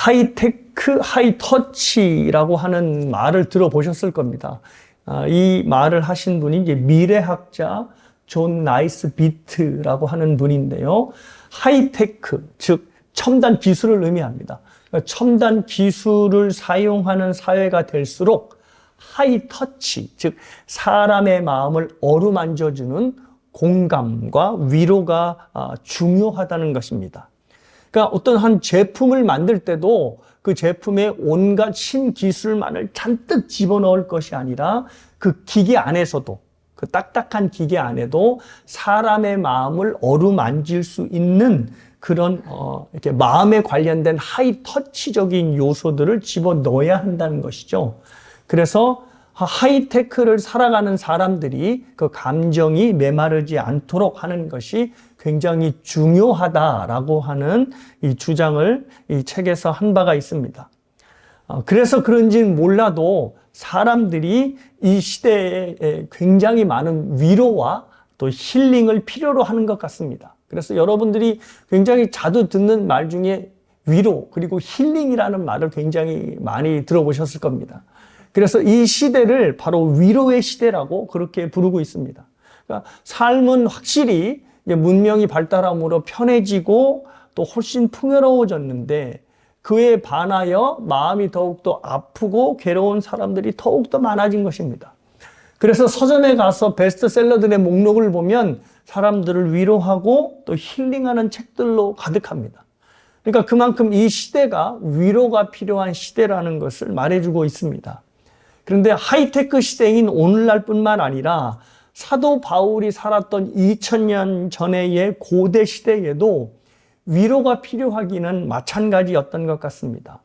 하이테크, 하이터치라고 하는 말을 들어보셨을 겁니다. 이 말을 하신 분이 이제 미래학자 존 나이스비트라고 하는 분인데요. 하이테크, 즉 첨단 기술을 의미합니다. 첨단 기술을 사용하는 사회가 될수록 하이터치, 즉 사람의 마음을 어루만져주는 공감과 위로가 중요하다는 것입니다. 그러니까 어떤 한 제품을 만들 때도 그 제품에 온갖 신기술만을 잔뜩 집어넣을 것이 아니라 그 기계 안에서도, 그 딱딱한 기계 안에도 사람의 마음을 어루만질 수 있는 그런 이렇게 마음에 관련된 하이터치적인 요소들을 집어넣어야 한다는 것이죠. 그래서 하이테크를 살아가는 사람들이 그 감정이 메마르지 않도록 하는 것이 굉장히 중요하다라고 하는 이 주장을 이 책에서 한 바가 있습니다. 그래서 그런지는 몰라도 사람들이 이 시대에 굉장히 많은 위로와 또 힐링을 필요로 하는 것 같습니다. 그래서 여러분들이 굉장히 자주 듣는 말 중에 위로 그리고 힐링이라는 말을 굉장히 많이 들어보셨을 겁니다. 그래서 이 시대를 바로 위로의 시대라고 그렇게 부르고 있습니다. 그러니까 삶은 확실히 이제 문명이 발달함으로 편해지고 또 훨씬 풍요로워졌는데 그에 반하여 마음이 더욱더 아프고 괴로운 사람들이 더욱더 많아진 것입니다. 그래서 서점에 가서 베스트셀러들의 목록을 보면 사람들을 위로하고 또 힐링하는 책들로 가득합니다. 그러니까 그만큼 이 시대가 위로가 필요한 시대라는 것을 말해주고 있습니다. 그런데 하이테크 시대인 오늘날뿐만 아니라 사도 바울이 살았던 2000년 전의 고대 시대에도 위로가 필요하기는 마찬가지였던 것 같습니다.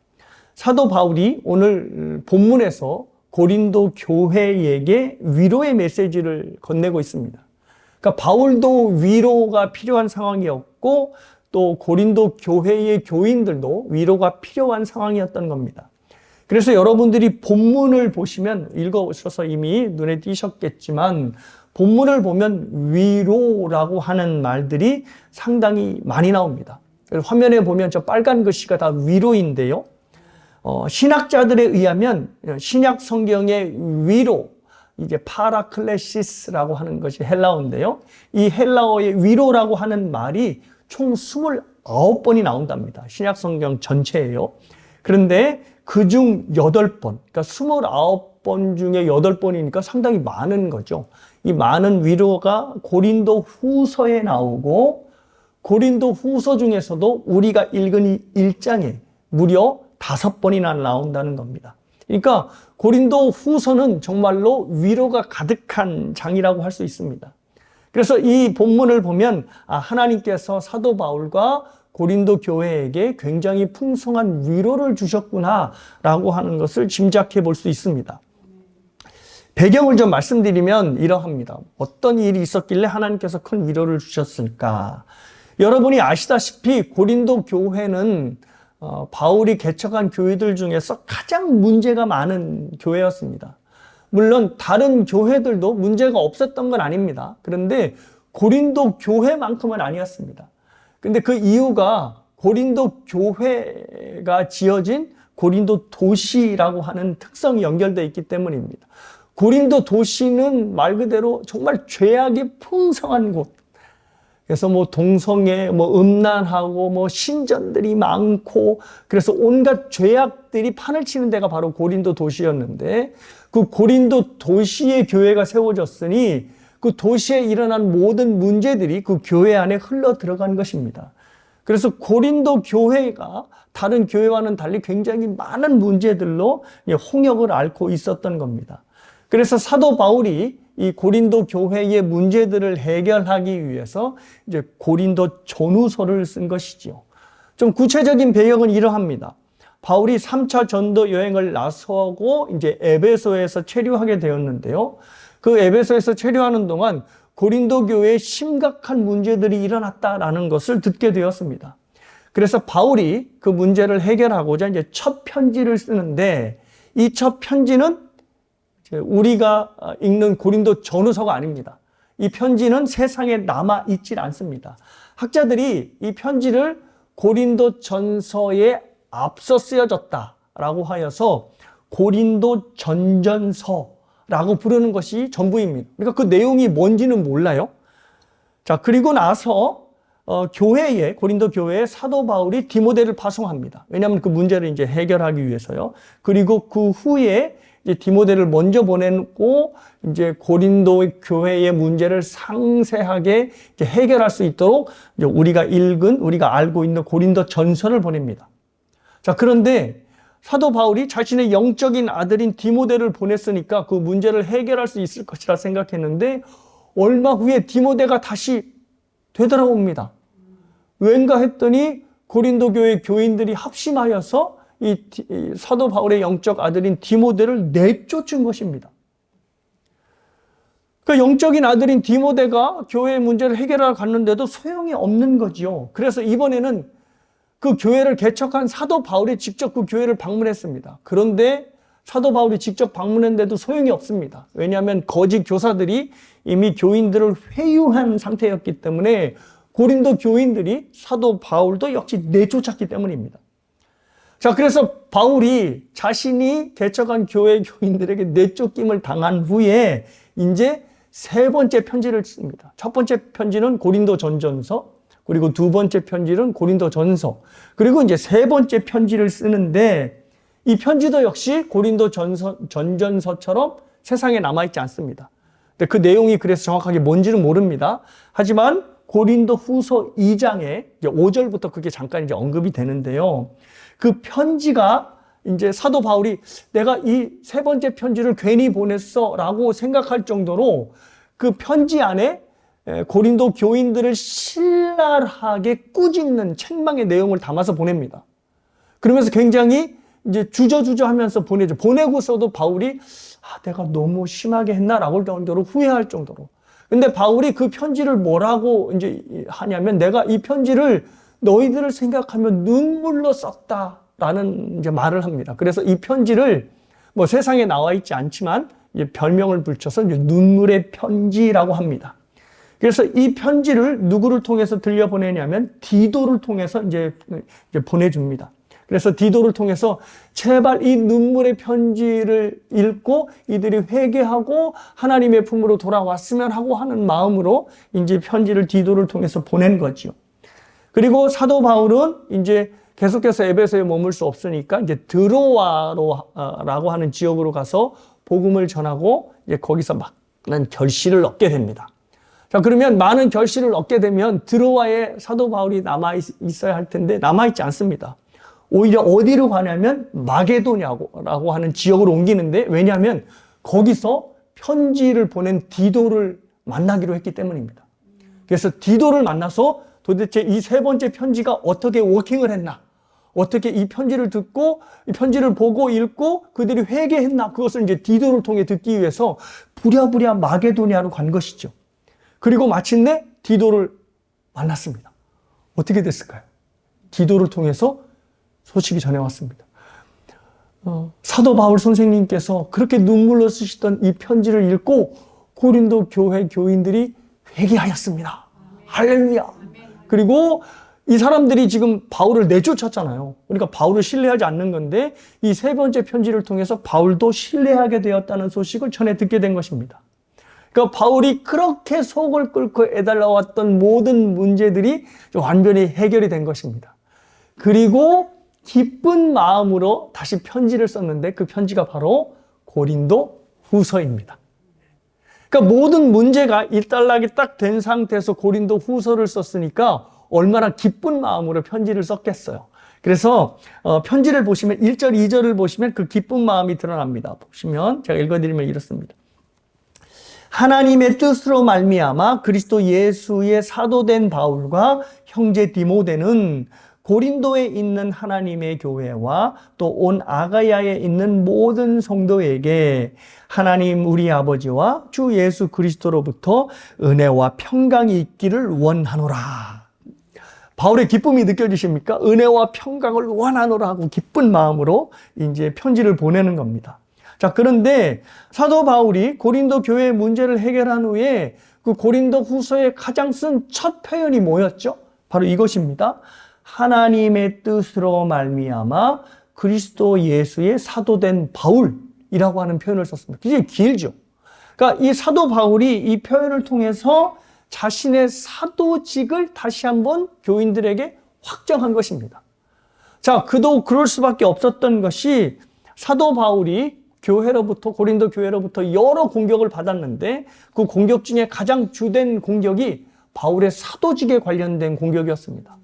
사도 바울이 오늘 본문에서 고린도 교회에게 위로의 메시지를 건네고 있습니다. 그러니까 바울도 위로가 필요한 상황이었고 또 고린도 교회의 교인들도 위로가 필요한 상황이었던 겁니다. 그래서 여러분들이 본문을 보시면 읽어보셔서 이미 눈에 띄셨겠지만 본문을 보면 위로라고 하는 말들이 상당히 많이 나옵니다. 화면에 보면 저 빨간 글씨가 다 위로인데요. 신학자들에 의하면 신약 성경의 위로, 이제 파라클레시스라고 하는 것이 헬라어인데요. 이 헬라어의 위로라고 하는 말이 총 29번이 나온답니다. 신약 성경 전체예요. 그런데 그중 8번, 그러니까 29번 중에 8번이니까 상당히 많은 거죠. 이 많은 위로가 고린도 후서에 나오고 고린도 후서 중에서도 우리가 읽은 이 1장에 무려 5번이나 나온다는 겁니다. 그러니까 고린도 후서는 정말로 위로가 가득한 장이라고 할 수 있습니다. 그래서 이 본문을 보면 하나님께서 사도 바울과 고린도 교회에게 굉장히 풍성한 위로를 주셨구나라고 하는 것을 짐작해 볼 수 있습니다. 배경을 좀 말씀드리면 이러합니다. 어떤 일이 있었길래 하나님께서 큰 위로를 주셨을까? 여러분이 아시다시피 고린도 교회는 바울이 개척한 교회들 중에서 가장 문제가 많은 교회였습니다. 물론 다른 교회들도 문제가 없었던 건 아닙니다. 그런데 고린도 교회만큼은 아니었습니다. 근데 그 이유가 고린도 교회가 지어진 고린도 도시라고 하는 특성이 연결되어 있기 때문입니다. 고린도 도시는 말 그대로 정말 죄악이 풍성한 곳. 그래서 동성애, 음란하고 신전들이 많고 그래서 온갖 죄악들이 판을 치는 데가 바로 고린도 도시였는데 그 고린도 도시의 교회가 세워졌으니 그 도시에 일어난 모든 문제들이 그 교회 안에 흘러 들어간 것입니다. 그래서 고린도 교회가 다른 교회와는 달리 굉장히 많은 문제들로 홍역을 앓고 있었던 겁니다. 그래서 사도 바울이 이 고린도 교회의 문제들을 해결하기 위해서 이제 고린도 전후서를 쓴 것이지요. 좀 구체적인 배경은 이러합니다. 바울이 3차 전도 여행을 나서고 이제 에베소에서 체류하게 되었는데요. 그 에베소에서 체류하는 동안 고린도 교회에 심각한 문제들이 일어났다라는 것을 듣게 되었습니다. 그래서 바울이 그 문제를 해결하고자 이제 첫 편지를 쓰는데 이 첫 편지는 우리가 읽는 고린도 전후서가 아닙니다. 이 편지는 세상에 남아있질 않습니다. 학자들이 이 편지를 고린도 전서의 앞서 쓰여졌다라고 하여서 고린도 전전서라고 부르는 것이 전부입니다. 그러니까 그 내용이 뭔지는 몰라요. 자, 그리고 나서 고린도 교회에 사도 바울이 디모데를 파송합니다. 왜냐하면 그 문제를 이제 해결하기 위해서요. 그리고 그 후에 이제 디모데를 먼저 보내고 이제 고린도 교회의 문제를 상세하게 이제 해결할 수 있도록 이제 우리가 알고 있는 고린도 전서를 보냅니다. 자, 그런데 사도 바울이 자신의 영적인 아들인 디모데를 보냈으니까 그 문제를 해결할 수 있을 것이라 생각했는데 얼마 후에 디모데가 다시 되돌아옵니다. 왠가 했더니 고린도 교회 교인들이 합심하여서 이 사도 바울의 영적 아들인 디모데를 내쫓은 것입니다. 그러니까 영적인 아들인 디모데가 교회의 문제를 해결하러 갔는데도 소용이 없는 거지요. 그래서 이번에는 그 교회를 개척한 사도 바울이 직접 그 교회를 방문했습니다. 그런데 사도 바울이 직접 방문했는데도 소용이 없습니다. 왜냐하면 거짓 교사들이 이미 교인들을 회유한 상태였기 때문에 고린도 교인들이 사도 바울도 역시 내쫓았기 때문입니다. 자, 그래서 바울이 자신이 개척한 교회 교인들에게 내쫓김을 당한 후에 이제 세 번째 편지를 씁니다. 첫 번째 편지는 고린도 전전서, 그리고 두 번째 편지는 고린도 전서, 그리고 이제 세 번째 편지를 쓰는데 이 편지도 역시 고린도 전전서처럼 세상에 남아있지 않습니다. 근데 그 내용이 그래서 정확하게 뭔지는 모릅니다. 하지만 고린도 후서 2장에 이제 5절부터 그게 잠깐 이제 언급이 되는데요. 그 편지가 이제 사도 바울이 내가 이 세 번째 편지를 괜히 보냈어 라고 생각할 정도로 그 편지 안에 고린도 교인들을 신랄하게 꾸짖는 책망의 내용을 담아서 보냅니다. 그러면서 굉장히 이제 주저주저 하면서 보내죠. 보내고서도 바울이 내가 너무 심하게 했나라고 할 정도로 후회할 정도로. 근데 바울이 그 편지를 뭐라고 이제 하냐면 내가 이 편지를 너희들을 생각하면 눈물로 썼다라는 이제 말을 합니다. 그래서 이 편지를 뭐 세상에 나와 있지 않지만 이제 별명을 붙여서 이제 눈물의 편지라고 합니다. 그래서 이 편지를 누구를 통해서 들려보내냐면 디도를 통해서 이제 보내줍니다. 그래서 디도를 통해서 제발 이 눈물의 편지를 읽고 이들이 회개하고 하나님의 품으로 돌아왔으면 하고 하는 마음으로 이제 편지를 디도를 통해서 보낸 거죠. 그리고 사도 바울은 이제 계속해서 에베소에 머물 수 없으니까 이제 드로아라고 하는 지역으로 가서 복음을 전하고 이제 거기서 많은 결실을 얻게 됩니다. 자, 그러면 많은 결실을 얻게 되면 드로아에 사도 바울이 남아 있어야 할 텐데 남아 있지 않습니다. 오히려 어디로 가냐면 마게도냐라고 하는 지역으로 옮기는데 왜냐하면 거기서 편지를 보낸 디도를 만나기로 했기 때문입니다. 그래서 디도를 만나서 도대체 이 세 번째 편지가 어떻게 워킹을 했나, 어떻게 이 편지를 듣고 이 편지를 보고 읽고 그들이 회개했나, 그것을 이제 디도를 통해 듣기 위해서 부랴부랴 마게도냐로 간 것이죠. 그리고 마침내 디도를 만났습니다. 어떻게 됐을까요? 디도를 통해서 소식이 전해왔습니다. 사도 바울 선생님께서 그렇게 눈물로 쓰시던 이 편지를 읽고 고린도 교회 교인들이 회개하였습니다. 할렐루야. 그리고 이 사람들이 지금 바울을 내쫓았잖아요. 그러니까 바울을 신뢰하지 않는 건데 이 세 번째 편지를 통해서 바울도 신뢰하게 되었다는 소식을 전해 듣게 된 것입니다. 그러니까 바울이 그렇게 속을 끓고 애달려왔던 모든 문제들이 완전히 해결이 된 것입니다. 그리고 기쁜 마음으로 다시 편지를 썼는데 그 편지가 바로 고린도 후서입니다. 그러니까 모든 문제가 일단락이 딱 된 상태에서 고린도 후서를 썼으니까 얼마나 기쁜 마음으로 편지를 썼겠어요. 그래서 편지를 보시면 1절, 2절을 보시면 그 기쁜 마음이 드러납니다. 보시면 제가 읽어드리면 이렇습니다. 하나님의 뜻으로 말미암아 그리스도 예수의 사도된 바울과 형제 디모데는 고린도에 있는 하나님의 교회와 또 온 아가야에 있는 모든 성도에게 하나님 우리 아버지와 주 예수 그리스도로부터 은혜와 평강이 있기를 원하노라. 바울의 기쁨이 느껴지십니까? 은혜와 평강을 원하노라 하고 기쁜 마음으로 이제 편지를 보내는 겁니다. 자, 그런데 사도 바울이 고린도 교회의 문제를 해결한 후에 그 고린도 후서에 가장 쓴 첫 표현이 뭐였죠? 바로 이것입니다. 하나님의 뜻으로 말미암아 그리스도 예수의 사도된 바울이라고 하는 표현을 썼습니다. 굉장히 길죠. 그러니까 이 사도 바울이 이 표현을 통해서 자신의 사도직을 다시 한번 교인들에게 확정한 것입니다. 자, 그도 그럴 수밖에 없었던 것이 사도 바울이 교회로부터, 고린도 교회로부터 여러 공격을 받았는데 그 공격 중에 가장 주된 공격이 바울의 사도직에 관련된 공격이었습니다.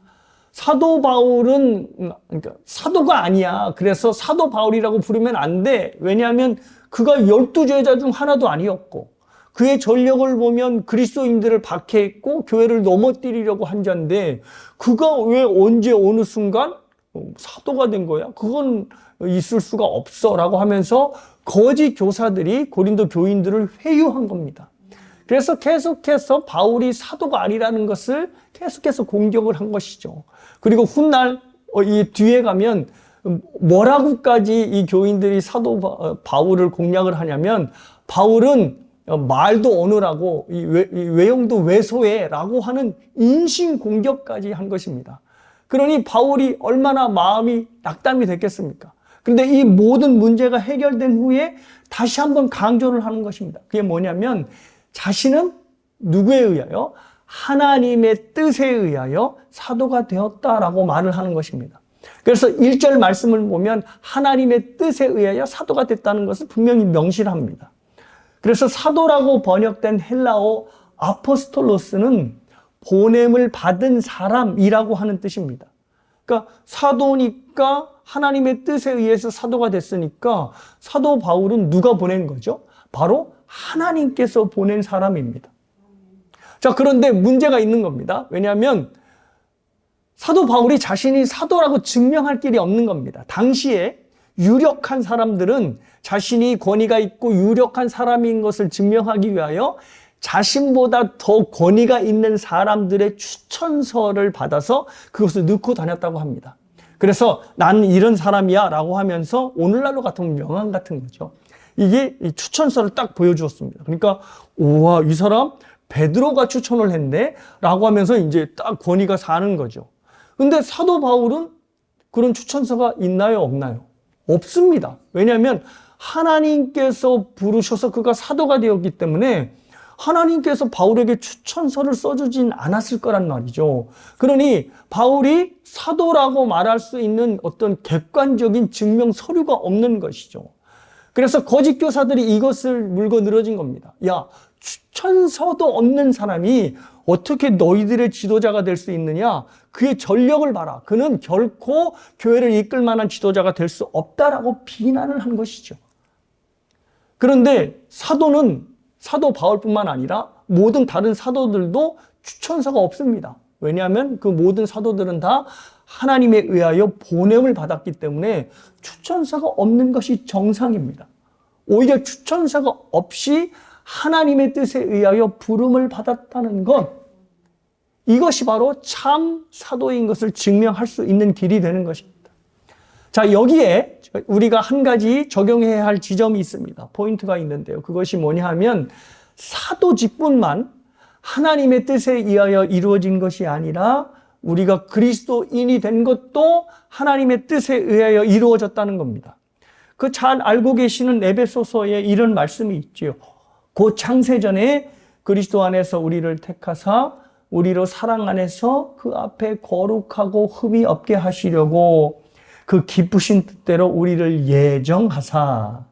사도 바울은 그러니까 사도가 아니야. 그래서 사도 바울이라고 부르면 안 돼. 왜냐하면 그가 12제자 중 하나도 아니었고 그의 전력을 보면 그리스도인들을 박해했고 교회를 넘어뜨리려고 한 자인데 그가 왜 언제 어느 순간 사도가 된 거야? 그건 있을 수가 없어 라고 하면서 거짓 교사들이 고린도 교인들을 회유한 겁니다. 그래서 계속해서 바울이 사도가 아니라는 것을 계속해서 공격을 한 것이죠. 그리고 훗날 이 뒤에 가면 뭐라고까지 이 교인들이 사도 바울을 공략을 하냐면 바울은 말도 어눌하고 이 외형도 왜소해라고 하는 인신 공격까지 한 것입니다. 그러니 바울이 얼마나 마음이 낙담이 됐겠습니까? 그런데 이 모든 문제가 해결된 후에 다시 한번 강조를 하는 것입니다. 그게 뭐냐면 자신은 누구에 의하여? 하나님의 뜻에 의하여 사도가 되었다라고 말을 하는 것입니다. 그래서 1절 말씀을 보면 하나님의 뜻에 의하여 사도가 됐다는 것을 분명히 명시합니다. 그래서 사도라고 번역된 헬라어 아포스톨로스는 보냄을 받은 사람이라고 하는 뜻입니다. 그러니까 사도니까 하나님의 뜻에 의해서 사도가 됐으니까 사도 바울은 누가 보낸 거죠? 바로 하나님께서 보낸 사람입니다. 자, 그런데 문제가 있는 겁니다. 왜냐하면 사도 바울이 자신이 사도라고 증명할 길이 없는 겁니다. 당시에 유력한 사람들은 자신이 권위가 있고 유력한 사람인 것을 증명하기 위하여 자신보다 더 권위가 있는 사람들의 추천서를 받아서 그것을 넣고 다녔다고 합니다. 그래서 나는 이런 사람이야 라고 하면서 오늘날로 같으면 명함 같은 거죠. 이게 추천서를 딱 보여주었습니다. 그러니까 우와, 이 사람 베드로가 추천을 했네 라고 하면서 이제 딱 권위가 사는 거죠. 근데 사도 바울은 그런 추천서가 있나요, 없나요? 없습니다. 왜냐하면 하나님께서 부르셔서 그가 사도가 되었기 때문에 하나님께서 바울에게 추천서를 써주진 않았을 거란 말이죠. 그러니 바울이 사도라고 말할 수 있는 어떤 객관적인 증명 서류가 없는 것이죠. 그래서 거짓 교사들이 이것을 물고 늘어진 겁니다. 야, 추천서도 없는 사람이 어떻게 너희들의 지도자가 될 수 있느냐? 그의 전력을 봐라. 그는 결코 교회를 이끌 만한 지도자가 될 수 없다라고 비난을 한 것이죠. 그런데 사도 바울뿐만 아니라 모든 다른 사도들도 추천서가 없습니다. 왜냐하면 그 모든 사도들은 다 하나님에 의하여 보냄을 받았기 때문에 추천서가 없는 것이 정상입니다. 오히려 추천서가 없이 하나님의 뜻에 의하여 부름을 받았다는 것, 이것이 바로 참 사도인 것을 증명할 수 있는 길이 되는 것입니다. 자, 여기에 우리가 한 가지 적용해야 할 지점이 있습니다. 포인트가 있는데요. 그것이 뭐냐 하면 사도직분만 하나님의 뜻에 의하여 이루어진 것이 아니라 우리가 그리스도인이 된 것도 하나님의 뜻에 의하여 이루어졌다는 겁니다. 그 잘 알고 계시는 에베소서에 이런 말씀이 있죠. 곧 창세전에 그리스도 안에서 우리를 택하사 우리로 사랑 안에서 그 앞에 거룩하고 흠이 없게 하시려고 그 기쁘신 뜻대로 우리를 예정하사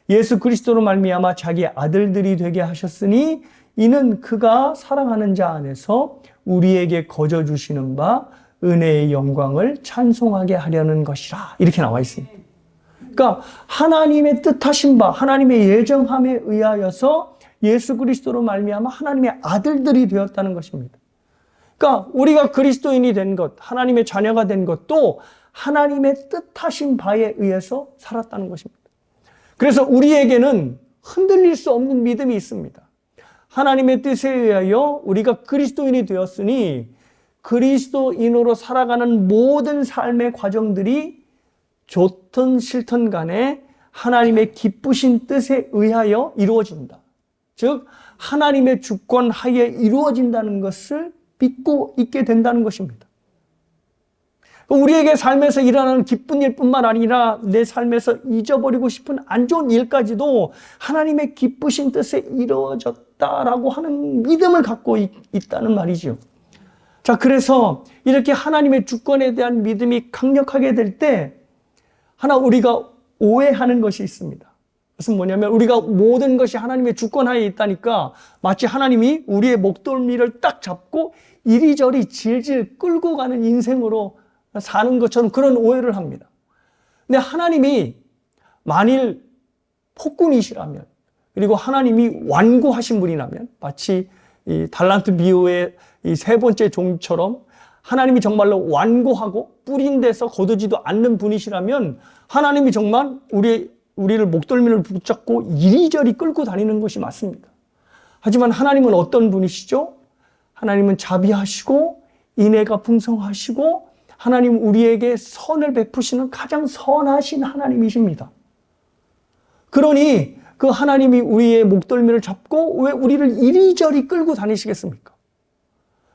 예수 그리스도로 말미암아 자기 아들들이 되게 하셨으니 이는 그가 사랑하는 자 안에서 우리에게 거저 주시는 바 은혜의 영광을 찬송하게 하려는 것이라, 이렇게 나와 있습니다. 그러니까 하나님의 뜻하신 바, 하나님의 예정함에 의하여서 예수 그리스도로 말미암아 하나님의 아들들이 되었다는 것입니다. 그러니까 우리가 그리스도인이 된 것, 하나님의 자녀가 된 것도 하나님의 뜻하신 바에 의해서 살았다는 것입니다. 그래서 우리에게는 흔들릴 수 없는 믿음이 있습니다. 하나님의 뜻에 의하여 우리가 그리스도인이 되었으니 그리스도인으로 살아가는 모든 삶의 과정들이 좋든 싫든 간에 하나님의 기쁘신 뜻에 의하여 이루어진다. 즉 하나님의 주권 하에 이루어진다는 것을 믿고 있게 된다는 것입니다. 우리에게 삶에서 일어나는 기쁜 일뿐만 아니라 내 삶에서 잊어버리고 싶은 안 좋은 일까지도 하나님의 기쁘신 뜻에 이루어졌다라고 하는 믿음을 갖고 있다는 말이죠. 자, 그래서 이렇게 하나님의 주권에 대한 믿음이 강력하게 될 때 하나 우리가 오해하는 것이 있습니다. 그것은 뭐냐면 우리가 모든 것이 하나님의 주권하에 있다니까 마치 하나님이 우리의 목덜미를 딱 잡고 이리저리 질질 끌고 가는 인생으로 사는 것처럼 그런 오해를 합니다. 근데 하나님이 만일 폭군이시라면, 그리고 하나님이 완고하신 분이라면, 마치 이 달란트 비유의 이 세 번째 종처럼 하나님이 정말로 완고하고 뿌린 데서 거두지도 않는 분이시라면 하나님이 정말 우리를 목덜미를 붙잡고 이리저리 끌고 다니는 것이 맞습니다. 하지만 하나님은 어떤 분이시죠? 하나님은 자비하시고 인애가 풍성하시고 하나님 우리에게 선을 베푸시는 가장 선하신 하나님이십니다. 그러니 그 하나님이 우리의 목덜미를 잡고 왜 우리를 이리저리 끌고 다니시겠습니까?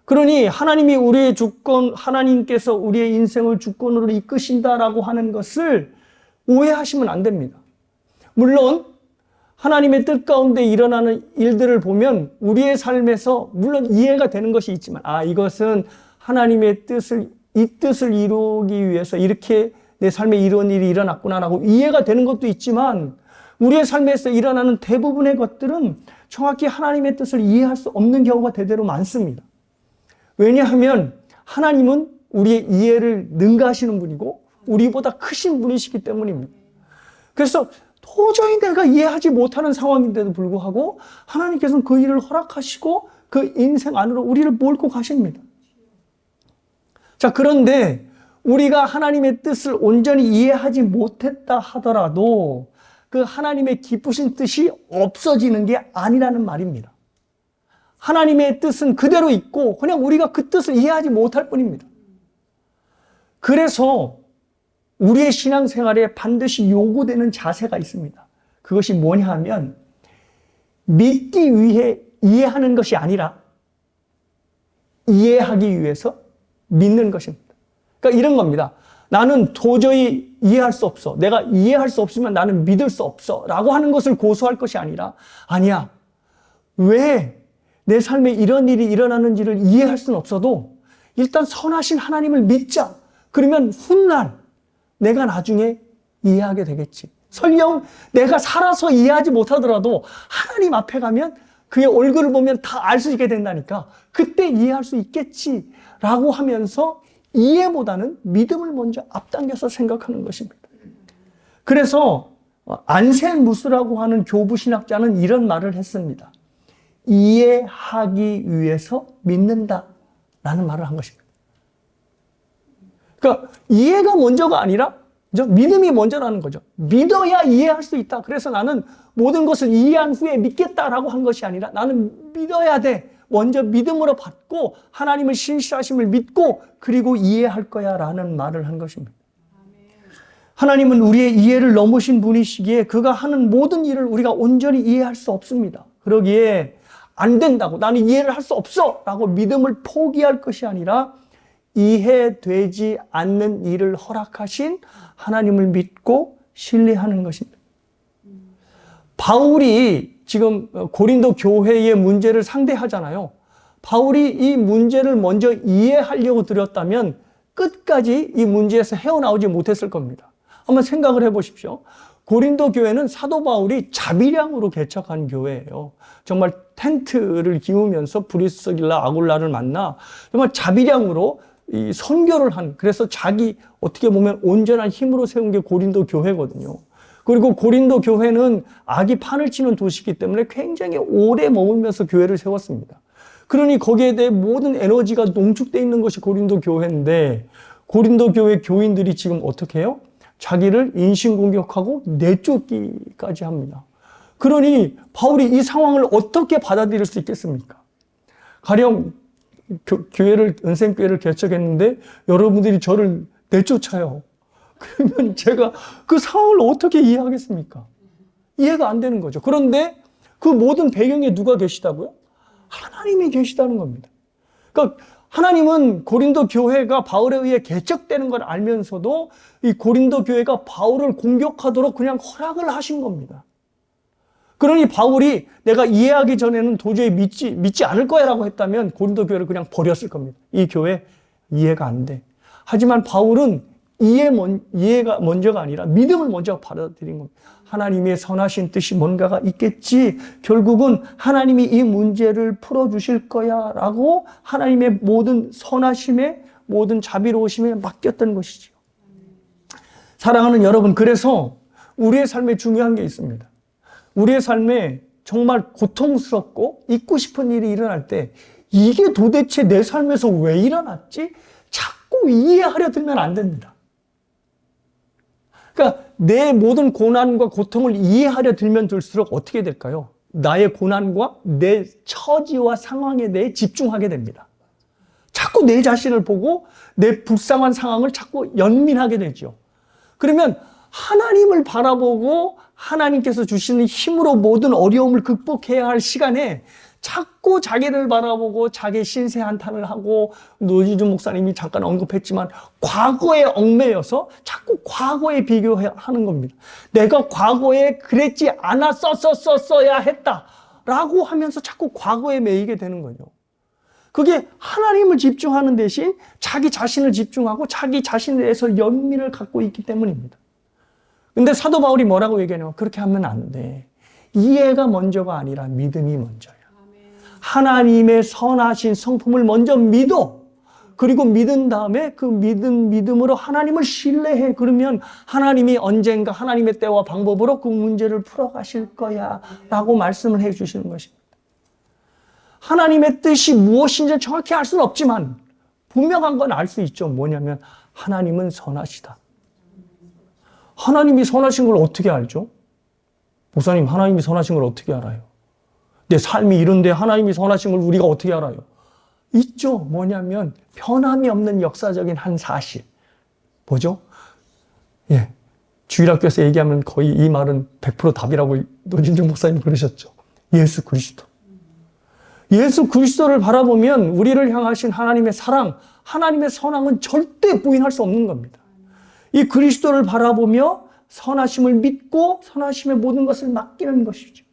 그러니 하나님이 우리의 주권, 하나님께서 우리의 인생을 주권으로 이끄신다라고 하는 것을 오해하시면 안 됩니다. 물론 하나님의 뜻 가운데 일어나는 일들을 보면 우리의 삶에서 물론 이해가 되는 것이 있지만 이것은 하나님의 이 뜻을 이루기 위해서 이렇게 내 삶에 이런 일이 일어났구나라고 이해가 되는 것도 있지만 우리의 삶에서 일어나는 대부분의 것들은 정확히 하나님의 뜻을 이해할 수 없는 경우가 대대로 많습니다. 왜냐하면 하나님은 우리의 이해를 능가하시는 분이고 우리보다 크신 분이시기 때문입니다. 그래서 도저히 내가 이해하지 못하는 상황인데도 불구하고 하나님께서는 그 일을 허락하시고 그 인생 안으로 우리를 몰고 가십니다. 자, 그런데 우리가 하나님의 뜻을 온전히 이해하지 못했다 하더라도 그 하나님의 기쁘신 뜻이 없어지는 게 아니라는 말입니다. 하나님의 뜻은 그대로 있고 그냥 우리가 그 뜻을 이해하지 못할 뿐입니다. 그래서 우리의 신앙생활에 반드시 요구되는 자세가 있습니다. 그것이 뭐냐 하면 믿기 위해 이해하는 것이 아니라 이해하기 위해서 믿는 것입니다. 그러니까 이런 겁니다. 나는 도저히 이해할 수 없어. 내가 이해할 수 없으면 나는 믿을 수 없어. 라고 하는 것을 고수할 것이 아니라 아니야. 왜 내 삶에 이런 일이 일어나는지를 이해할 수는 없어도 일단 선하신 하나님을 믿자. 그러면 훗날 내가 나중에 이해하게 되겠지. 설령 내가 살아서 이해하지 못하더라도 하나님 앞에 가면 그의 얼굴을 보면 다 알 수 있게 된다니까 그때 이해할 수 있겠지라고 하면서 이해보다는 믿음을 먼저 앞당겨서 생각하는 것입니다. 그래서 안셀무스라고 하는 교부 신학자는 이런 말을 했습니다. 이해하기 위해서 믿는다라는 말을 한 것입니다. 그러니까 이해가 먼저가 아니라 믿음이 먼저라는 거죠. 믿어야 이해할 수 있다. 그래서 나는 모든 것을 이해한 후에 믿겠다라고 한 것이 아니라 나는 믿어야 돼. 먼저 믿음으로 받고 하나님의 신실하심을 믿고 그리고 이해할 거야 라는 말을 한 것입니다. 하나님은 우리의 이해를 넘으신 분이시기에 그가 하는 모든 일을 우리가 온전히 이해할 수 없습니다. 그러기에 안 된다고 나는 이해를 할 수 없어 라고 믿음을 포기할 것이 아니라 이해되지 않는 일을 허락하신 하나님을 믿고 신뢰하는 것입니다. 바울이 지금 고린도 교회의 문제를 상대하잖아요. 바울이 이 문제를 먼저 이해하려고 들였다면 끝까지 이 문제에서 헤어나오지 못했을 겁니다. 한번 생각을 해보십시오. 고린도 교회는 사도 바울이 자비량으로 개척한 교회예요. 정말 텐트를 기우면서 브리스길라 아굴라를 만나 정말 자비량으로 이 선교를 한, 그래서 자기 어떻게 보면 온전한 힘으로 세운 게 고린도 교회거든요. 그리고 고린도 교회는 악이 판을 치는 도시이기 때문에 굉장히 오래 머물면서 교회를 세웠습니다. 그러니 거기에 대해 모든 에너지가 농축되어 있는 것이 고린도 교회인데 고린도 교회 교인들이 지금 어떻게 해요? 자기를 인신공격하고 내쫓기까지 합니다. 그러니 바울이 이 상황을 어떻게 받아들일 수 있겠습니까? 가령 교회를, 은생교회를 개척했는데 여러분들이 저를 내쫓아요. 그러면 제가 그 상황을 어떻게 이해하겠습니까? 이해가 안 되는 거죠. 그런데 그 모든 배경에 누가 계시다고요? 하나님이 계시다는 겁니다. 그러니까 하나님은 고린도 교회가 바울에 의해 개척되는 걸 알면서도 이 고린도 교회가 바울을 공격하도록 그냥 허락을 하신 겁니다. 그러니 바울이 내가 이해하기 전에는 도저히 믿지 않을 거야 라고 했다면 고린도 교회를 그냥 버렸을 겁니다. 이 교회 이해가 안 돼. 하지만 바울은 이해가 먼저가 아니라 믿음을 먼저 받아들인 겁니다. 하나님의 선하신 뜻이 뭔가가 있겠지. 결국은 하나님이 이 문제를 풀어주실 거야 라고 하나님의 모든 선하심에, 모든 자비로우심에 맡겼던 것이죠. 사랑하는 여러분, 그래서 우리의 삶에 중요한 게 있습니다. 우리의 삶에 정말 고통스럽고 잊고 싶은 일이 일어날 때 이게 도대체 내 삶에서 왜 일어났지? 자꾸 이해하려 들면 안 됩니다. 그러니까 내 모든 고난과 고통을 이해하려 들면 들수록 어떻게 될까요? 나의 고난과 내 처지와 상황에 대해 집중하게 됩니다. 자꾸 내 자신을 보고 내 불쌍한 상황을 자꾸 연민하게 되죠. 그러면 하나님을 바라보고 하나님께서 주시는 힘으로 모든 어려움을 극복해야 할 시간에 자꾸 자기를 바라보고 자기 신세 한탄을 하고, 노지준 목사님이 잠깐 언급했지만 과거에 얽매여서 자꾸 과거에 비교하는 겁니다. 내가 과거에 그랬지 않았었어야 했다라고 하면서 자꾸 과거에 매이게 되는 거죠. 그게 하나님을 집중하는 대신 자기 자신을 집중하고 자기 자신에 대해서 연민을 갖고 있기 때문입니다. 근데 사도 바울이 뭐라고 얘기하냐면 그렇게 하면 안 돼. 이해가 먼저가 아니라 믿음이 먼저야. 하나님의 선하신 성품을 먼저 믿어. 그리고 믿은 다음에 그 믿음으로 하나님을 신뢰해. 그러면 하나님이 언젠가 하나님의 때와 방법으로 그 문제를 풀어가실 거야 라고 말씀을 해 주시는 것입니다. 하나님의 뜻이 무엇인지 정확히 알 수는 없지만 분명한 건 알 수 있죠. 뭐냐면 하나님은 선하시다. 하나님이 선하신 걸 어떻게 알죠? 목사님, 하나님이 선하신 걸 어떻게 알아요? 내 삶이 이런데 하나님이 선하신 걸 우리가 어떻게 알아요? 있죠. 뭐냐면 변함이 없는 역사적인 한 사실. 뭐죠? 예, 주일학교에서 얘기하면 거의 이 말은 100% 답이라고 노진정 목사님 그러셨죠. 예수 그리스도. 예수 그리스도를 바라보면 우리를 향하신 하나님의 사랑, 하나님의 선함은 절대 부인할 수 없는 겁니다. 이 그리스도를 바라보며 선하심을 믿고 선하심의 모든 것을 맡기는 것이죠.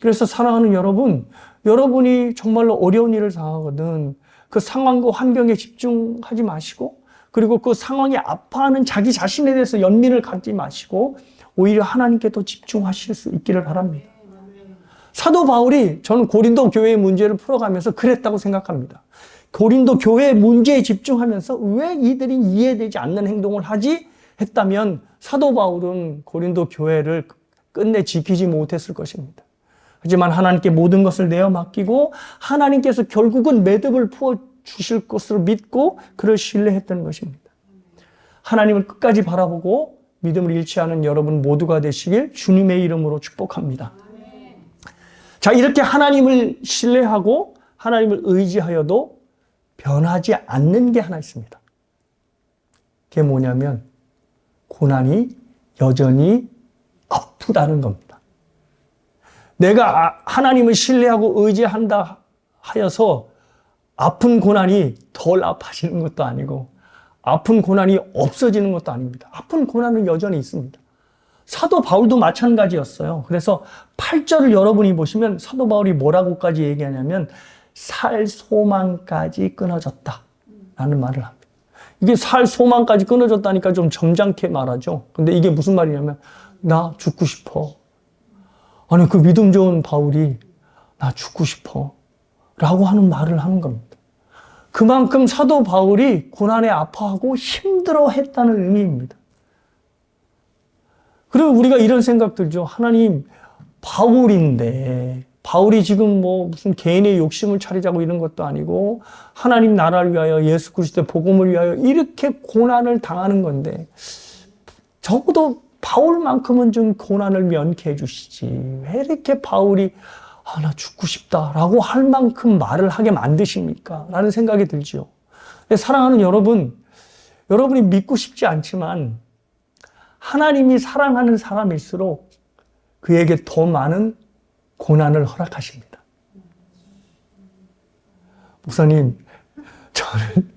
그래서 사랑하는 여러분, 여러분이 정말로 어려운 일을 당하거든 그 상황과 환경에 집중하지 마시고, 그리고 그 상황에 아파하는 자기 자신에 대해서 연민을 갖지 마시고 오히려 하나님께 더 집중하실 수 있기를 바랍니다. 사도 바울이 저는 고린도 교회의 문제를 풀어가면서 그랬다고 생각합니다. 고린도 교회의 문제에 집중하면서 왜 이들이 이해되지 않는 행동을 하지? 했다면 사도 바울은 고린도 교회를 끝내 지키지 못했을 것입니다. 하지만 하나님께 모든 것을 내어 맡기고 하나님께서 결국은 매듭을 풀어주실 것으로 믿고 그를 신뢰했던 것입니다. 하나님을 끝까지 바라보고 믿음을 잃지 않은 여러분 모두가 되시길 주님의 이름으로 축복합니다. 자, 이렇게 하나님을 신뢰하고 하나님을 의지하여도 변하지 않는 게 하나 있습니다. 그게 뭐냐면 고난이 여전히 아프다는 겁니다. 내가 하나님을 신뢰하고 의지한다 하여서 아픈 고난이 덜 아파지는 것도 아니고 아픈 고난이 없어지는 것도 아닙니다. 아픈 고난은 여전히 있습니다. 사도 바울도 마찬가지였어요. 그래서 8절을 여러분이 보시면 사도 바울이 뭐라고까지 얘기하냐면 살 소망까지 끊어졌다 라는 말을 합니다. 이게 살 소망까지 끊어졌다니까 좀 점잖게 말하죠. 근데 이게 무슨 말이냐면 나 죽고 싶어. 아니 그 믿음 좋은 바울이 나 죽고 싶어 라고 하는 말을 하는 겁니다. 그만큼 사도 바울이 고난에 아파하고 힘들어했다는 의미입니다. 그리고 우리가 이런 생각 들죠. 하나님, 바울인데 바울이 지금 뭐 무슨 개인의 욕심을 차리자고 이런 것도 아니고 하나님 나라를 위하여 예수 그리스도의 복음을 위하여 이렇게 고난을 당하는 건데 적어도 바울만큼은 좀 고난을 면케해 주시지. 왜 이렇게 바울이 나 죽고 싶다라고 할 만큼 말을 하게 만드십니까? 라는 생각이 들죠. 사랑하는 여러분, 여러분이 믿고 싶지 않지만 하나님이 사랑하는 사람일수록 그에게 더 많은 고난을 허락하십니다. 목사님, 저는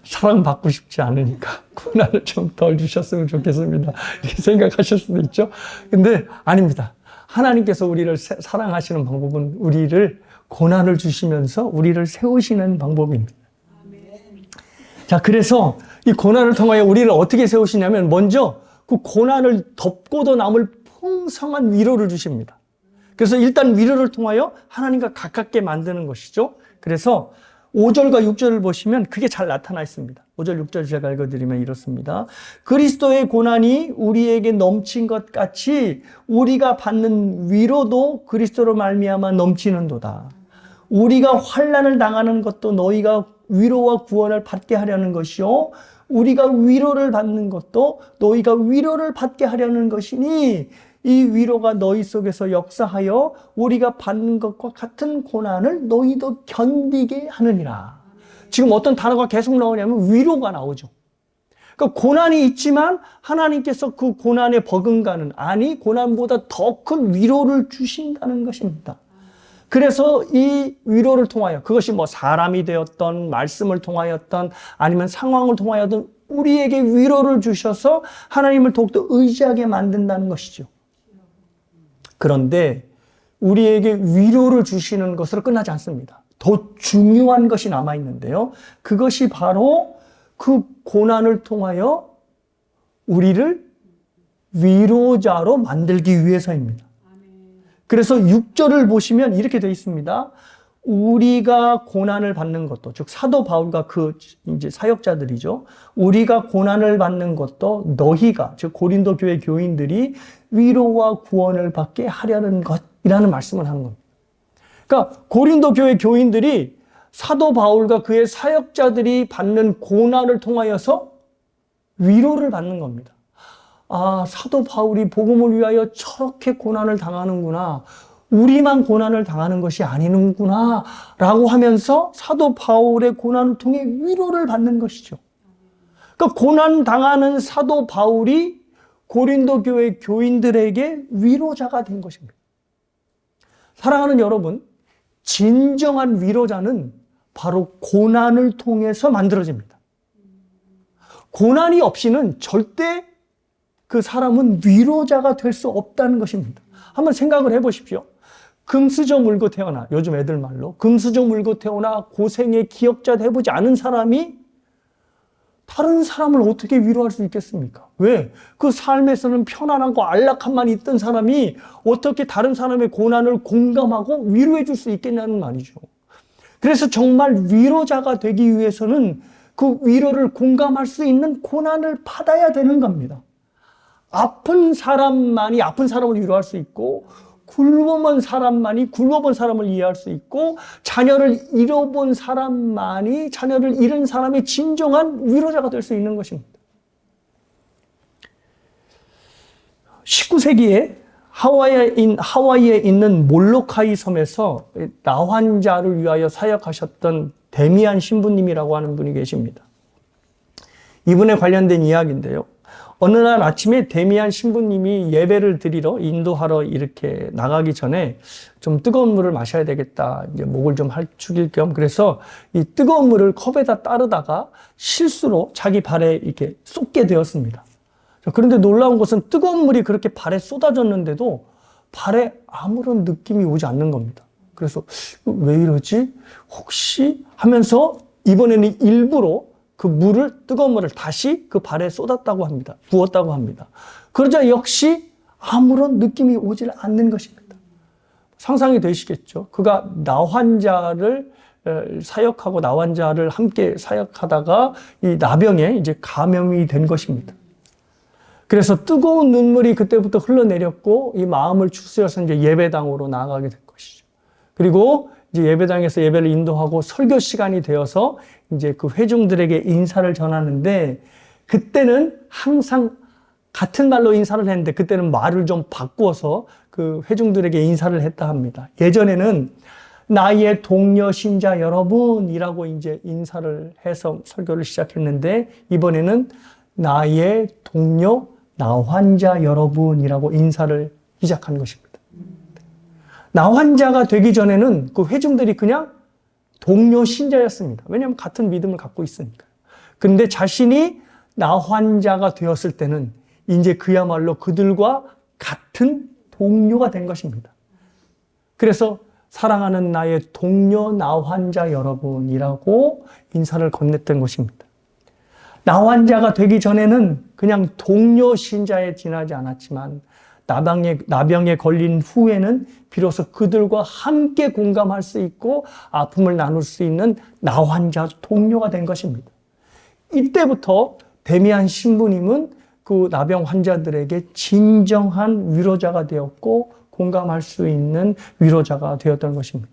사랑받고 싶지 않으니까 고난을 좀 덜 주셨으면 좋겠습니다. 이렇게 생각하실 수도 있죠. 근데 아닙니다. 하나님께서 우리를 사랑하시는 방법은 우리를 고난을 주시면서 우리를 세우시는 방법입니다. 자, 그래서 이 고난을 통하여 우리를 어떻게 세우시냐면 먼저 그 고난을 덮고도 남을 풍성한 위로를 주십니다. 그래서 일단 위로를 통하여 하나님과 가깝게 만드는 것이죠. 그래서 5절과 6절을 보시면 그게 잘 나타나 있습니다. 5절, 6절 제가 읽어드리면 이렇습니다. 그리스도의 고난이 우리에게 넘친 것 같이 우리가 받는 위로도 그리스도로 말미암아 넘치는도다. 우리가 환난을 당하는 것도 너희가 위로와 구원을 받게 하려는 것이요, 우리가 위로를 받는 것도 너희가 위로를 받게 하려는 것이니 이 위로가 너희 속에서 역사하여 우리가 받는 것과 같은 고난을 너희도 견디게 하느니라. 지금 어떤 단어가 계속 나오냐면 위로가 나오죠. 그러니까 고난이 있지만 하나님께서 그 고난에 버금가는, 아니 고난보다 더 큰 위로를 주신다는 것입니다. 그래서 이 위로를 통하여, 그것이 뭐 사람이 되었던, 말씀을 통하였던, 아니면 상황을 통하여든 우리에게 위로를 주셔서 하나님을 더욱더 의지하게 만든다는 것이죠. 그런데 우리에게 위로를 주시는 것으로 끝나지 않습니다. 더 중요한 것이 남아있는데요. 그것이 바로 그 고난을 통하여 우리를 위로자로 만들기 위해서입니다. 그래서 6절을 보시면 이렇게 되어 있습니다. 우리가 고난을 받는 것도, 즉 사도 바울과 그 이제 사역자들이죠. 우리가 고난을 받는 것도 너희가, 즉 고린도 교회 교인들이 위로와 구원을 받게 하려는 것이라는 말씀을 하는 겁니다. 그러니까 고린도 교회 교인들이 사도 바울과 그의 사역자들이 받는 고난을 통하여서 위로를 받는 겁니다. 아, 사도 바울이 복음을 위하여 저렇게 고난을 당하는구나. 우리만 고난을 당하는 것이 아니는구나 라고 하면서 사도 바울의 고난을 통해 위로를 받는 것이죠. 그러니까 고난 당하는 사도 바울이 고린도 교회 교인들에게 위로자가 된 것입니다. 사랑하는 여러분, 진정한 위로자는 바로 고난을 통해서 만들어집니다. 고난이 없이는 절대 그 사람은 위로자가 될 수 없다는 것입니다. 한번 생각을 해보십시오. 금수저 물고 태어나, 요즘 애들 말로 금수저 물고 태어나 고생의 기억자 해보지 않은 사람이 다른 사람을 어떻게 위로할 수 있겠습니까? 왜? 그 삶에서는 편안하고 안락함만 있던 사람이 어떻게 다른 사람의 고난을 공감하고 위로해 줄 수 있겠냐는 말이죠. 그래서 정말 위로자가 되기 위해서는 그 위로를 공감할 수 있는 고난을 받아야 되는 겁니다. 아픈 사람만이 아픈 사람을 위로할 수 있고, 굶어본 사람만이 굶어본 사람을 이해할 수 있고, 자녀를 잃어본 사람만이 자녀를 잃은 사람의 진정한 위로자가 될 수 있는 것입니다. 19세기에 하와이에 있는 몰로카이 섬에서 나환자를 위하여 사역하셨던 데미안 신부님이라고 하는 분이 계십니다. 이분에 관련된 이야기인데요. 어느 날 아침에 데미안 신부님이 예배를 드리러 인도하러 이렇게 나가기 전에 좀 뜨거운 물을 마셔야 되겠다. 이제 목을 좀 축일 겸. 그래서 이 뜨거운 물을 컵에다 따르다가 실수로 자기 발에 이렇게 쏟게 되었습니다. 그런데 놀라운 것은 뜨거운 물이 그렇게 발에 쏟아졌는데도 발에 아무런 느낌이 오지 않는 겁니다. 그래서 왜 이러지? 혹시 하면서 이번에는 일부러 그 물을, 뜨거운 물을 다시 그 발에 쏟았다고 합니다. 부었다고 합니다. 그러자 역시 아무런 느낌이 오질 않는 것입니다. 상상이 되시겠죠? 그가 나환자를 사역하고 나환자를 함께 사역하다가 이 나병에 이제 감염이 된 것입니다. 그래서 뜨거운 눈물이 그때부터 흘러내렸고 이 마음을 추스려서 이제 예배당으로 나아가게 된 것이죠. 그리고 이제 예배당에서 예배를 인도하고 설교 시간이 되어서 이제 그 회중들에게 인사를 전하는데, 그때는 항상 같은 말로 인사를 했는데 그때는 말을 좀 바꾸어서 그 회중들에게 인사를 했다 합니다. 예전에는 나의 동료 신자 여러분이라고 이제 인사를 해서 설교를 시작했는데, 이번에는 나의 동료 나환자 여러분이라고 인사를 시작한 것입니다. 나환자가 되기 전에는 그 회중들이 그냥 동료 신자였습니다. 왜냐하면 같은 믿음을 갖고 있으니까. 그런데 자신이 나환자가 되었을 때는 이제 그야말로 그들과 같은 동료가 된 것입니다. 그래서 사랑하는 나의 동료 나환자 여러분이라고 인사를 건넸던 것입니다. 나환자가 되기 전에는 그냥 동료 신자에 지나지 않았지만 나병에 걸린 후에는 비로소 그들과 함께 공감할 수 있고 아픔을 나눌 수 있는 나환자 동료가 된 것입니다. 이때부터 데미안 신부님은 그 나병 환자들에게 진정한 위로자가 되었고 공감할 수 있는 위로자가 되었던 것입니다.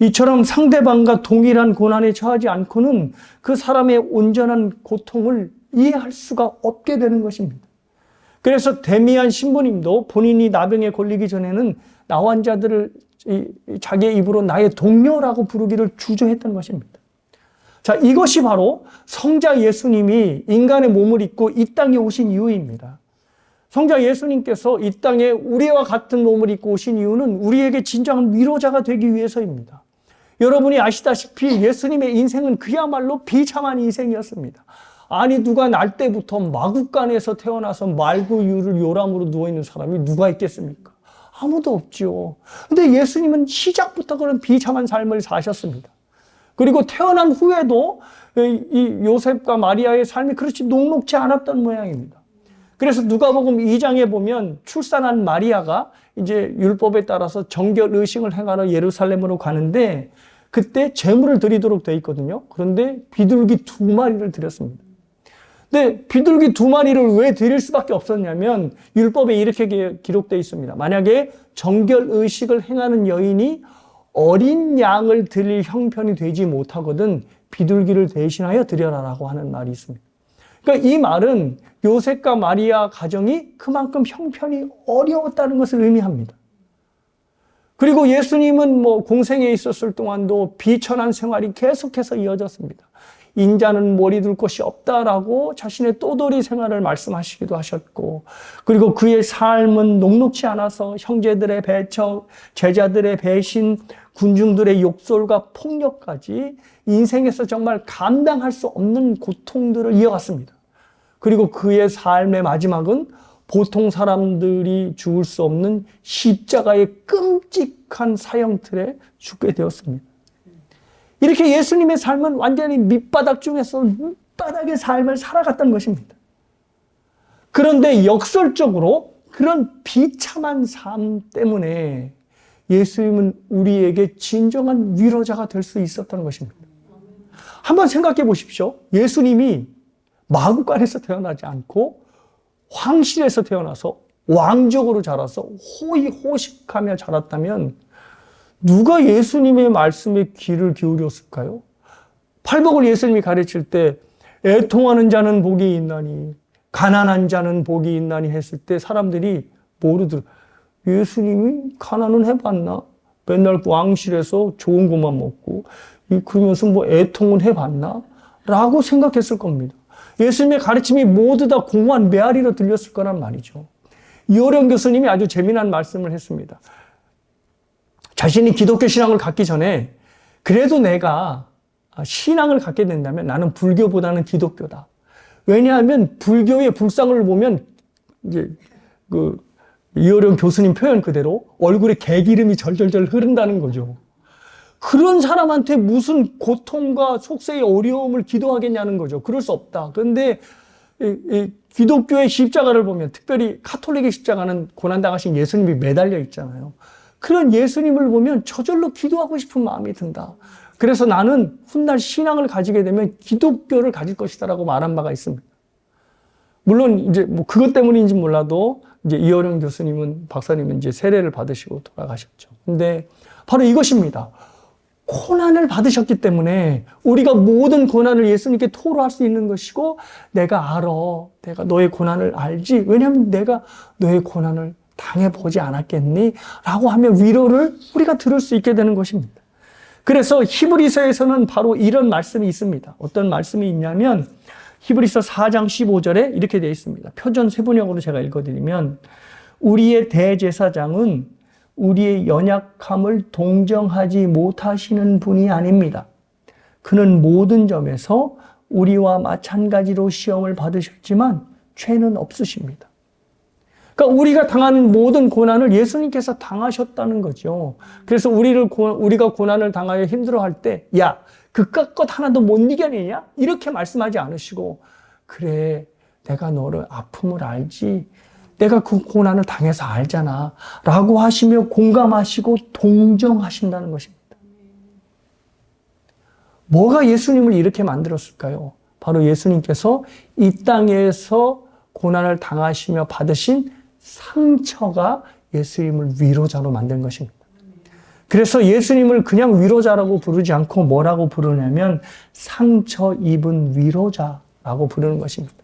이처럼 상대방과 동일한 고난에 처하지 않고는 그 사람의 온전한 고통을 이해할 수가 없게 되는 것입니다. 그래서 데미안 신부님도 본인이 나병에 걸리기 전에는 나환자들을 자기의 입으로 나의 동료라고 부르기를 주저했던 것입니다. 자, 이것이 바로 성자 예수님이 인간의 몸을 입고 이 땅에 오신 이유입니다. 성자 예수님께서 이 땅에 우리와 같은 몸을 입고 오신 이유는 우리에게 진정한 위로자가 되기 위해서입니다. 여러분이 아시다시피 예수님의 인생은 그야말로 비참한 인생이었습니다. 아니, 누가 날 때부터 마구간에서 태어나서 말구유를 요람으로 누워있는 사람이 누가 있겠습니까? 아무도 없죠. 근데 예수님은 시작부터 그런 비참한 삶을 사셨습니다. 그리고 태어난 후에도 이 요셉과 마리아의 삶이 그렇지 녹록지 않았던 모양입니다. 그래서 누가복음 2장에 보면 출산한 마리아가 이제 율법에 따라서 정결 의식을 행하러 예루살렘으로 가는데 그때 제물을 드리도록 돼 있거든요. 그런데 비둘기 2마리를 드렸습니다. 근데 비둘기 2마리를 왜 드릴 수밖에 없었냐면 율법에 이렇게 기록되어 있습니다. 만약에 정결 의식을 행하는 여인이 어린 양을 드릴 형편이 되지 못하거든 비둘기를 대신하여 드려라라고 하는 말이 있습니다. 그러니까 이 말은 요셉과 마리아 가정이 그만큼 형편이 어려웠다는 것을 의미합니다. 그리고 예수님은 공생에 있었을 동안도 비천한 생활이 계속해서 이어졌습니다. 인자는 머리 둘 곳이 없다라고 자신의 떠돌이 생활을 말씀하시기도 하셨고, 그리고 그의 삶은 녹록지 않아서 형제들의 배척, 제자들의 배신, 군중들의 욕설과 폭력까지 인생에서 정말 감당할 수 없는 고통들을 이어갔습니다. 그리고 그의 삶의 마지막은 보통 사람들이 죽을 수 없는 십자가의 끔찍한 사형틀에 죽게 되었습니다. 이렇게 예수님의 삶은 완전히 밑바닥 중에서 밑바닥의 삶을 살아갔던 것입니다. 그런데 역설적으로 그런 비참한 삶 때문에 예수님은 우리에게 진정한 위로자가 될 수 있었던 것입니다. 한번 생각해 보십시오. 예수님이 마구간에서 태어나지 않고 황실에서 태어나서 왕족으로 자라서 호의호식하며 자랐다면 누가 예수님의 말씀에 귀를 기울였을까요? 팔복을 예수님이 가르칠 때 애통하는 자는 복이 있나니 가난한 자는 복이 있나니 했을 때 사람들이 모르더라. 예수님이 가난은 해봤나? 맨날 왕실에서 좋은 것만 먹고 그러면서 애통은 해봤나? 라고 생각했을 겁니다. 예수님의 가르침이 모두 다 공허한 메아리로 들렸을 거란 말이죠. 이호령 교수님이 아주 재미난 말씀을 했습니다. 자신이 기독교 신앙을 갖기 전에 그래도 내가 신앙을 갖게 된다면 나는 불교보다는 기독교다. 왜냐하면 불교의 불상을 보면 이제 이호령 교수님 표현 그대로 얼굴에 개기름이 절절절 흐른다는 거죠. 그런 사람한테 무슨 고통과 속세의 어려움을 기도하겠냐는 거죠. 그럴 수 없다. 그런데 기독교의 십자가를 보면 특별히 카톨릭의 십자가는 고난당하신 예수님이 매달려 있잖아요. 그런 예수님을 보면 저절로 기도하고 싶은 마음이 든다. 그래서 나는 훗날 신앙을 가지게 되면 기독교를 가질 것이다라고 말한 바가 있습니다. 물론 이제 그것 때문인지 몰라도 이제 이호령 교수님은 박사님은 이제 세례를 받으시고 돌아가셨죠. 근데 바로 이것입니다. 고난을 받으셨기 때문에 우리가 모든 고난을 예수님께 토로할 수 있는 것이고 내가 알아. 내가 너의 고난을 알지. 왜냐하면 내가 너의 고난을 당해보지 않았겠니? 라고 하면 위로를 우리가 들을 수 있게 되는 것입니다. 그래서 히브리서에서는 바로 이런 말씀이 있습니다. 어떤 말씀이 있냐면 히브리서 4장 15절에 이렇게 되어 있습니다. 표전 세번역으로 제가 읽어드리면 우리의 대제사장은 우리의 연약함을 동정하지 못하시는 분이 아닙니다. 그는 모든 점에서 우리와 마찬가지로 시험을 받으셨지만 죄는 없으십니다. 그러니까 우리가 당하는 모든 고난을 예수님께서 당하셨다는 거죠. 그래서 우리가 고난을 당하여 힘들어할 때, 야, 그깟 것 하나도 못 이겨내냐? 이렇게 말씀하지 않으시고, 그래, 내가 너를 아픔을 알지. 내가 그 고난을 당해서 알잖아. 라고 하시며 공감하시고 동정하신다는 것입니다. 뭐가 예수님을 이렇게 만들었을까요? 바로 예수님께서 이 땅에서 고난을 당하시며 받으신 상처가 예수님을 위로자로 만든 것입니다. 그래서 예수님을 그냥 위로자라고 부르지 않고 뭐라고 부르냐면 상처 입은 위로자라고 부르는 것입니다.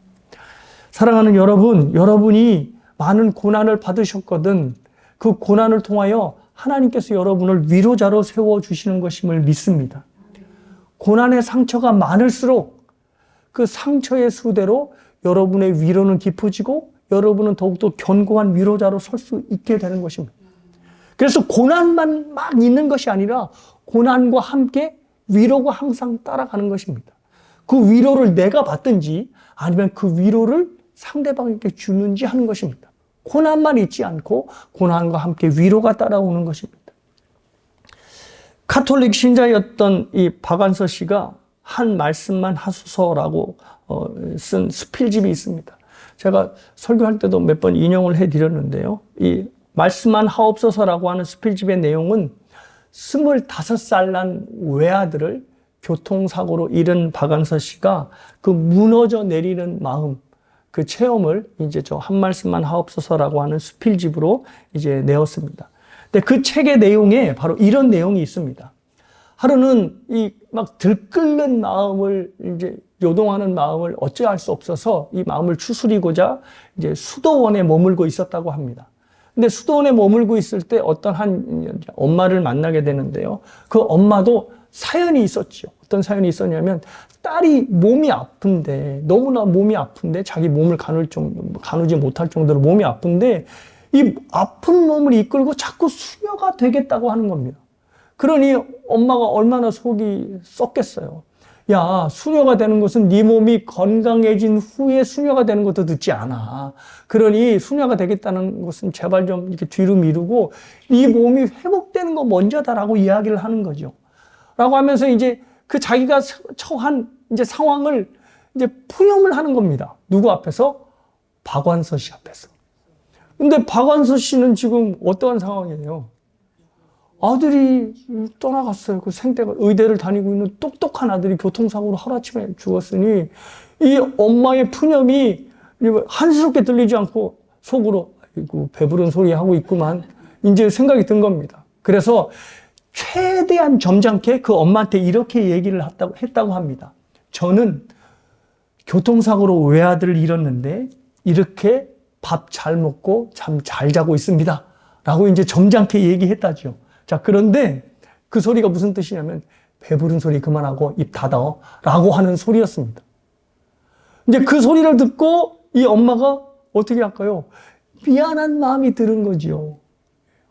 사랑하는 여러분, 여러분이 많은 고난을 받으셨거든 그 고난을 통하여 하나님께서 여러분을 위로자로 세워주시는 것임을 믿습니다. 고난의 상처가 많을수록 그 상처의 수대로 여러분의 위로는 깊어지고 여러분은 더욱더 견고한 위로자로 설 수 있게 되는 것입니다. 그래서 고난만 막 있는 것이 아니라 고난과 함께 위로가 항상 따라가는 것입니다. 그 위로를 내가 받든지 아니면 그 위로를 상대방에게 주는지 하는 것입니다. 고난만 있지 않고 고난과 함께 위로가 따라오는 것입니다. 가톨릭 신자였던 이 박완서 씨가 한 말씀만 하소서라고 쓴 수필집이 있습니다. 제가 설교할 때도 몇 번 인용을 해드렸는데요. 이 말씀만 하옵소서라고 하는 수필집의 내용은 25살 난 외아들을 교통사고로 잃은 박완서 씨가 그 무너져 내리는 마음, 그 체험을 이제 저 한 말씀만 하옵소서라고 하는 수필집으로 이제 내었습니다. 근데 그 책의 내용에 바로 이런 내용이 있습니다. 하루는 이 막 들끓는 마음을 이제 요동하는 마음을 어찌할 수 없어서 이 마음을 추스리고자 이제 수도원에 머물고 있었다고 합니다. 근데 수도원에 머물고 있을 때 어떤 한 엄마를 만나게 되는데요. 그 엄마도 사연이 있었죠. 어떤 사연이 있었냐면 딸이 몸이 아픈데 너무나 몸이 아픈데 자기 몸을 가누지 못할 정도로 몸이 아픈데 이 아픈 몸을 이끌고 자꾸 수녀가 되겠다고 하는 겁니다. 그러니 엄마가 얼마나 속이 썩겠어요. 야, 수녀가 되는 것은 네 몸이 건강해진 후에 수녀가 되는 것도 늦지 않아. 그러니 수녀가 되겠다는 것은 제발 좀 이렇게 뒤로 미루고 네 몸이 회복되는 거 먼저다라고 이야기를 하는 거죠. 라고 하면서 이제 그 자기가 처한 이제 상황을 이제 푸념을 하는 겁니다. 누구 앞에서? 박완서 씨 앞에서. 근데 박완서 씨는 지금 어떠한 상황이에요? 아들이 떠나갔어요. 그 생때가 의대를 다니고 있는 똑똑한 아들이 교통사고로 하루아침에 죽었으니 이 엄마의 푸념이 한스럽게 들리지 않고 속으로 아이고 배부른 소리 하고 있구만 이제 생각이 든 겁니다. 그래서 최대한 점잖게 그 엄마한테 이렇게 얘기를 했다고 합니다. 저는 교통사고로 외아들을 잃었는데 이렇게 밥 잘 먹고 잠 잘 자고 있습니다. 라고 이제 점잖게 얘기했다죠. 자, 그런데 그 소리가 무슨 뜻이냐면 배부른 소리 그만하고 입 닫아 라고 하는 소리였습니다. 이제 그 소리를 듣고 이 엄마가 어떻게 할까요? 미안한 마음이 드는 거지요.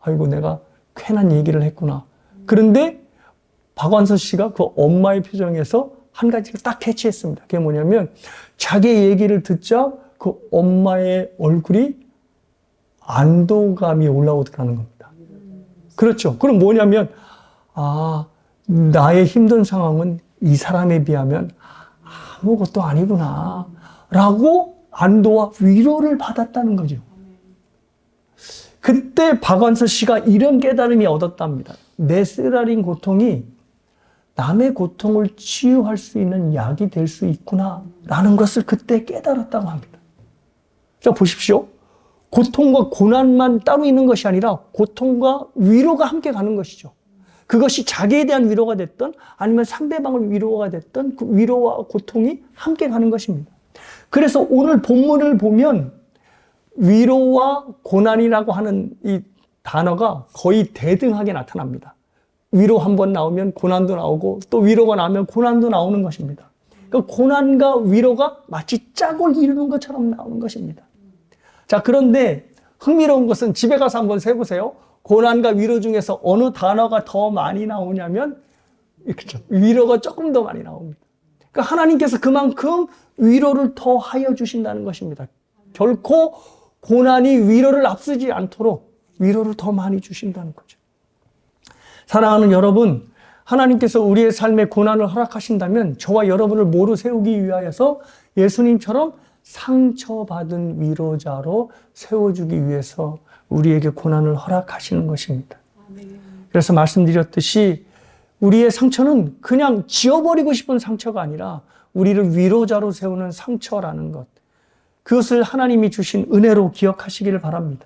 아이고, 내가 괜한 얘기를 했구나. 그런데 박완서 씨가 그 엄마의 표정에서 한 가지를 딱 캐치했습니다. 그게 뭐냐면 자기의 얘기를 듣자 그 엄마의 얼굴이 안도감이 올라오더라는 겁니다. 그렇죠. 그럼 뭐냐면 나의 힘든 상황은 이 사람에 비하면 아무것도 아니구나 라고 안도와 위로를 받았다는 거죠. 그때 박완서 씨가 이런 깨달음이 얻었답니다. 내 쓰라린 고통이 남의 고통을 치유할 수 있는 약이 될 수 있구나 라는 것을 그때 깨달았다고 합니다. 자, 보십시오. 고통과 고난만 따로 있는 것이 아니라 고통과 위로가 함께 가는 것이죠. 그것이 자기에 대한 위로가 됐든 아니면 상대방을 위로가 됐든 그 위로와 고통이 함께 가는 것입니다. 그래서 오늘 본문을 보면 위로와 고난이라고 하는 이 단어가 거의 대등하게 나타납니다. 위로 한번 나오면 고난도 나오고 또 위로가 나오면 고난도 나오는 것입니다. 그러니까 고난과 위로가 마치 짝을 이루는 것처럼 나오는 것입니다. 자, 그런데 흥미로운 것은 집에 가서 한번 세보세요. 고난과 위로 중에서 어느 단어가 더 많이 나오냐면, 그렇죠. 위로가 조금 더 많이 나옵니다. 그러니까 하나님께서 그만큼 위로를 더 하여 주신다는 것입니다. 결코 고난이 위로를 앞서지 않도록 위로를 더 많이 주신다는 거죠. 사랑하는 여러분, 하나님께서 우리의 삶에 고난을 허락하신다면 저와 여러분을 모두 세우기 위하여서 예수님처럼 상처받은 위로자로 세워주기 위해서 우리에게 고난을 허락하시는 것입니다. 그래서 말씀드렸듯이 우리의 상처는 그냥 지워버리고 싶은 상처가 아니라 우리를 위로자로 세우는 상처라는 것, 그것을 하나님이 주신 은혜로 기억하시기를 바랍니다.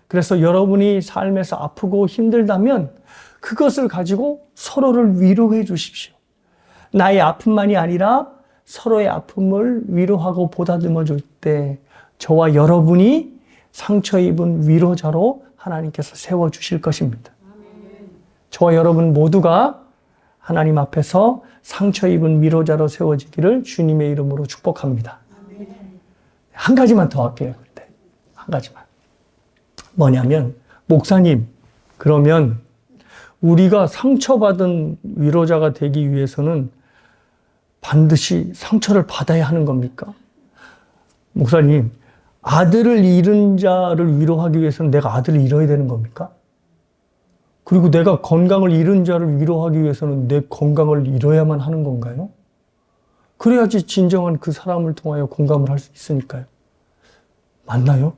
그래서 여러분이 삶에서 아프고 힘들다면 그것을 가지고 서로를 위로해 주십시오. 나의 아픔만이 아니라 서로의 아픔을 위로하고 보다듬어 줄 때 저와 여러분이 상처 입은 위로자로 하나님께서 세워주실 것입니다. 저와 여러분 모두가 하나님 앞에서 상처 입은 위로자로 세워지기를 주님의 이름으로 축복합니다. 한 가지만 더 할게요. 그때 한 가지만. 뭐냐면, 목사님, 그러면 우리가 상처받은 위로자가 되기 위해서는 반드시 상처를 받아야 하는 겁니까? 목사님, 아들을 잃은 자를 위로하기 위해서는 내가 아들을 잃어야 되는 겁니까? 그리고 내가 건강을 잃은 자를 위로하기 위해서는 내 건강을 잃어야만 하는 건가요? 그래야지 진정한 그 사람을 통하여 공감을 할 수 있으니까요. 맞나요?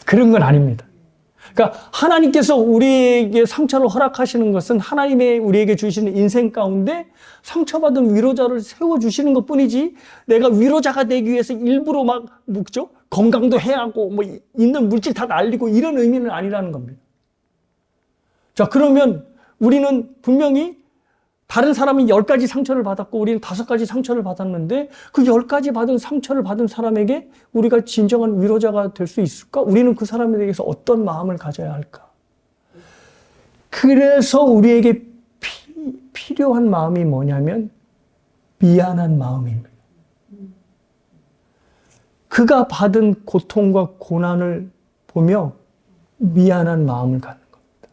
그런 건 아닙니다. 그러니까 하나님께서 우리에게 상처를 허락하시는 것은 하나님의 우리에게 주시는 인생 가운데 상처받은 위로자를 세워주시는 것 뿐이지, 내가 위로자가 되기 위해서 일부러 막 묵죠? 건강도 해하고 뭐 있는 물질 다 날리고 이런 의미는 아니라는 겁니다. 자, 그러면 우리는 분명히 다른 사람이 10가지 상처를 받았고 우리는 5가지 상처를 받았는데 그 10가지 받은 상처를 받은 사람에게 우리가 진정한 위로자가 될 수 있을까? 우리는 그 사람에 대해서 어떤 마음을 가져야 할까? 그래서 우리에게 필요한 마음이 뭐냐면 미안한 마음입니다. 그가 받은 고통과 고난을 보며 미안한 마음을 갖는 겁니다.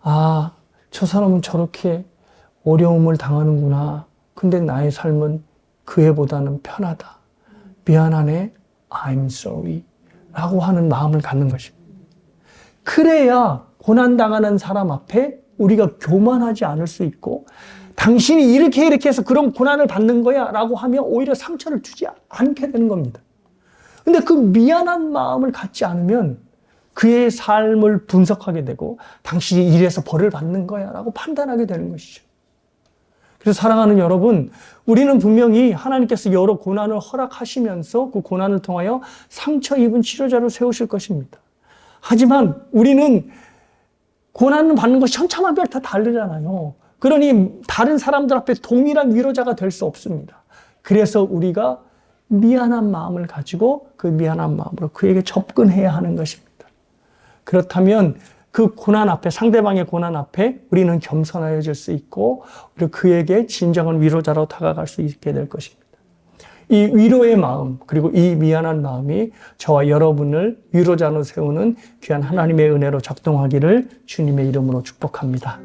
아, 저 사람은 저렇게 어려움을 당하는구나. 근데 나의 삶은 그 애보다는 편하다. 미안하네. I'm sorry. 라고 하는 마음을 갖는 것입니다. 그래야 고난당하는 사람 앞에 우리가 교만하지 않을 수 있고, 당신이 이렇게 해서 그런 고난을 받는 거야 라고 하면 오히려 상처를 주지 않게 되는 겁니다. 근데 그 미안한 마음을 갖지 않으면 그의 삶을 분석하게 되고 당신이 이래서 벌을 받는 거야 라고 판단하게 되는 것이죠. 그래서 사랑하는 여러분, 우리는 분명히 하나님께서 여러 고난을 허락하시면서 그 고난을 통하여 상처 입은 치료자를 세우실 것입니다. 하지만 우리는 고난을 받는 것이 천차만별 다 다르잖아요. 그러니 다른 사람들 앞에 동일한 위로자가 될 수 없습니다. 그래서 우리가 미안한 마음을 가지고 그 미안한 마음으로 그에게 접근해야 하는 것입니다. 그렇다면 그 고난 앞에, 상대방의 고난 앞에 우리는 겸손해질 수 있고 그리고 그에게 진정한 위로자로 다가갈 수 있게 될 것입니다. 이 위로의 마음, 그리고 이 미안한 마음이 저와 여러분을 위로자로 세우는 귀한 하나님의 은혜로 작동하기를 주님의 이름으로 축복합니다.